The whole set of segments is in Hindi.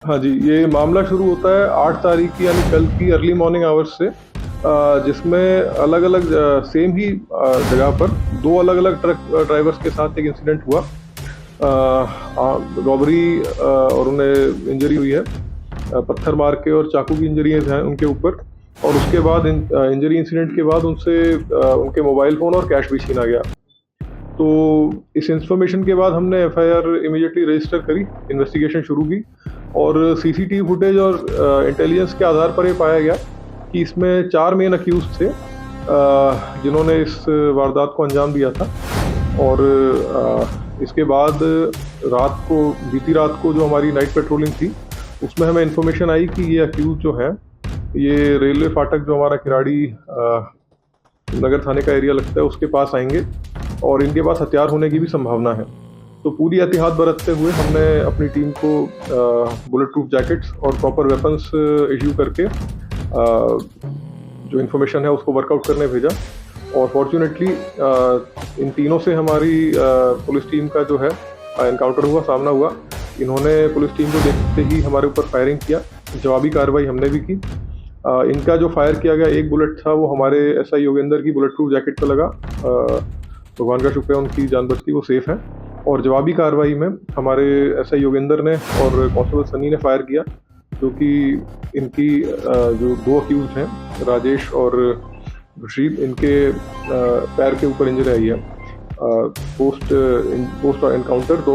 हाँ जी, ये मामला शुरू होता है 8 तारीख की यानी कल की अर्ली मॉर्निंग आवर्स से जिसमें अलग-अलग सेम ही जगह पर 2 अलग-अलग ट्रक ड्राइवर्स के साथ एक इंसिडेंट हुआ। रॉबरी और उन्हें इंजरी हुई है। पत्थर मार के और चाकू की इंजरीज़ हैं उनके ऊपर और उसके बाद इंजरी इंसिडेंट के बाद उनसे उनके मोबाइल फ़ोन और कैश भी छीना गया। तो इस इन्फॉर्मेशन के बाद हमने एफआईआर इमीडिएटली रजिस्टर करी, इन्वेस्टिगेशन शुरू की और सीसीटीवी फुटेज और इंटेलिजेंस के आधार पर ये पाया गया कि इसमें 4 मेन अक्यूज़ थे जिन्होंने इस वारदात को अंजाम दिया था और इसके बाद बीती रात को जो हमारी नाइट पेट्रोलिंग थी, उसमें हमें इन्फॉर्मेशन आई कि ये अक्यूज़ जो हैं, ये रेलवे फाटक जो हमारा किराड़ी नगर थाने का एरिया लगता है, उसके पास आएँगे और इनके पास हथियार होने की भी संभावना है। तो पूरी एहतियात बरतते हुए हमने अपनी टीम को बुलेट प्रूफ जैकेट्स और प्रॉपर वेपन्स इश्यू करके जो इन्फॉर्मेशन है उसको वर्कआउट करने भेजा और फॉर्चुनेटली इन तीनों से हमारी पुलिस टीम का जो है एनकाउंटर हुआ, सामना हुआ। इन्होंने पुलिस टीम को देखते ही हमारे ऊपर फायरिंग किया, जवाबी कार्रवाई हमने भी की। इनका जो फायर किया गया एक बुलेट था वो हमारे एसआई योगेंद्र की बुलेट प्रूफ जैकेट पे लगा। भगवान का शुक्र है उनकी जान बची, वो सेफ हैं। और जवाबी कार्रवाई में हमारे एसआई योगेंद्र ने और कांस्टेबल सनी ने फायर किया, जो कि इनकी जो 2 अक्यूज हैं राजेश और ऋषभ, इनके पैर के ऊपर इंजरी आई है। पोस्ट एनकाउंटर तो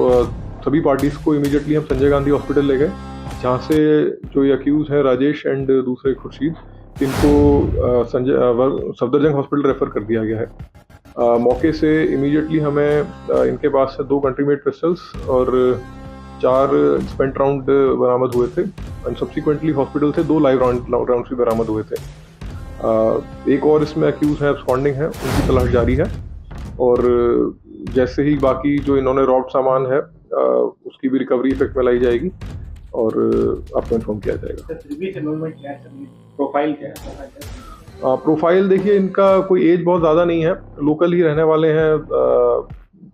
सभी पार्टीज को इमीडिएटली हम संजय गांधी हॉस्पिटल ले गए, जहाँ से जो ये अक्यूज हैं राजेश एंड दूसरे खुर्शीद, इनको सफदरजंग हॉस्पिटल रेफर कर दिया गया है। मौके से इमीडिएटली हमें इनके पास से 2 कंट्रीमेड पिस्टल्स और 4 स्पेंट राउंड बरामद हुए थे एंड सब्सिक्वेंटली हॉस्पिटल से 2 लाइव राउंड्स भी बरामद हुए थे। एक और इसमें अक्यूज है, एब्सकॉन्डिंग है, उनकी तलाश जारी है और जैसे ही बाकी जो इन्होंने रॉब्ड सामान है उसकी भी रिकवरी इफेक्ट में लाई जाएगी और आपको इन्फॉर्म किया जाएगा। प्रोफाइल क्या है? प्रोफाइल देखिए, इनका कोई एज बहुत ज़्यादा नहीं है, लोकल ही रहने वाले हैं।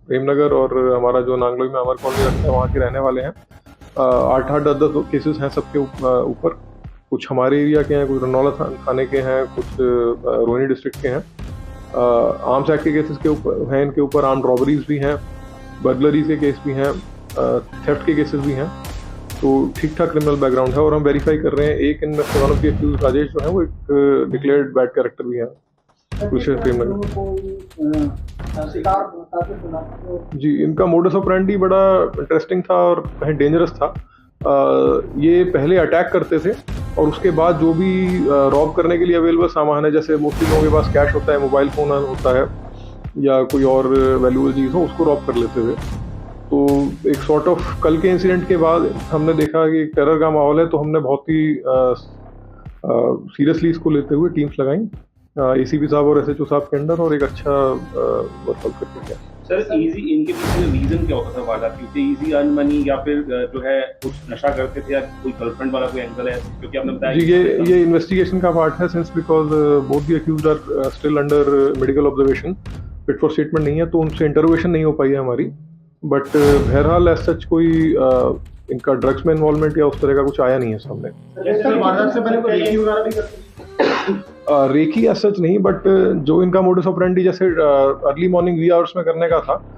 प्रेमनगर और हमारा जो नांगलोई में अमर कॉलोनी लगता है वहाँ के रहने वाले हैं। 8-8, 10-10 केसेस हैं सबके ऊपर। कुछ हमारे एरिया के हैं, कुछ रनौला थाने के हैं, कुछ रोहिणी डिस्ट्रिक्ट के हैं। आर्म्स एक्ट के केसेस के ऊपर हैं, इनके ऊपर आर्म्ड रॉबरीज भी हैं, बर्गलरीज के केस भी हैं, थेफ्ट के केसेस भी हैं। तो ठीक ठाक क्रिमिनल बैकग्राउंड है और हम वेरीफाई कर रहे हैं। एक इनमें से one of the accused Rajesh जो है वो एक डिक्लेयर्ड बैड कैरेक्टर भी है, क्रिमिनल। जी, इनका मोडस ऑपरेंडी बड़ा इंटरेस्टिंग था और कहीं डेंजरस था। ये पहले अटैक करते थे और उसके बाद जो भी रॉब करने के लिए अवेलेबल सामान है, जैसे मोस्टली लोगों के पास कैश होता है, मोबाइल फ़ोन होता है या कोई और वैल्यूएबल चीज़ हो, उसको रॉब कर लेते थे। तो एक सॉर्ट ऑफ कल के इंसिडेंट के बाद हमने देखा कि टेरर का माहौल है, तो हमने बहुत ही सीरियसली इसको लेते हुए टीम्स लगाई एसीपी साहब और एसएचओ साहब के अंडर और एक अच्छा वर्कआउट करके गया। सर इजी इनके पीछे रीजन क्या होता था वारदात की? इजी अर्न मनी या फिर जो है कुछ नशा करते थे या कोई गर्लफ्रेंड वाला कोई एंगल है? क्योंकि आपने बताया जी, ये इन्वेस्टिगेशन का पार्ट है, since because both the accused are still under medical observation, fit for statement नहीं है, तो उनसे इंटरोगेशन नहीं हो पाई है हमारी। बट बहरहाल एज सच कोई इनका ड्रग्स में इन्वॉल्वमेंट या उस तरह का कुछ आया नहीं है सामने। रेकी एज सच नहीं, बट जो इनका मोडस ऑपरेंडी जैसे अर्ली मॉर्निंग वी आवर्स में करने का था,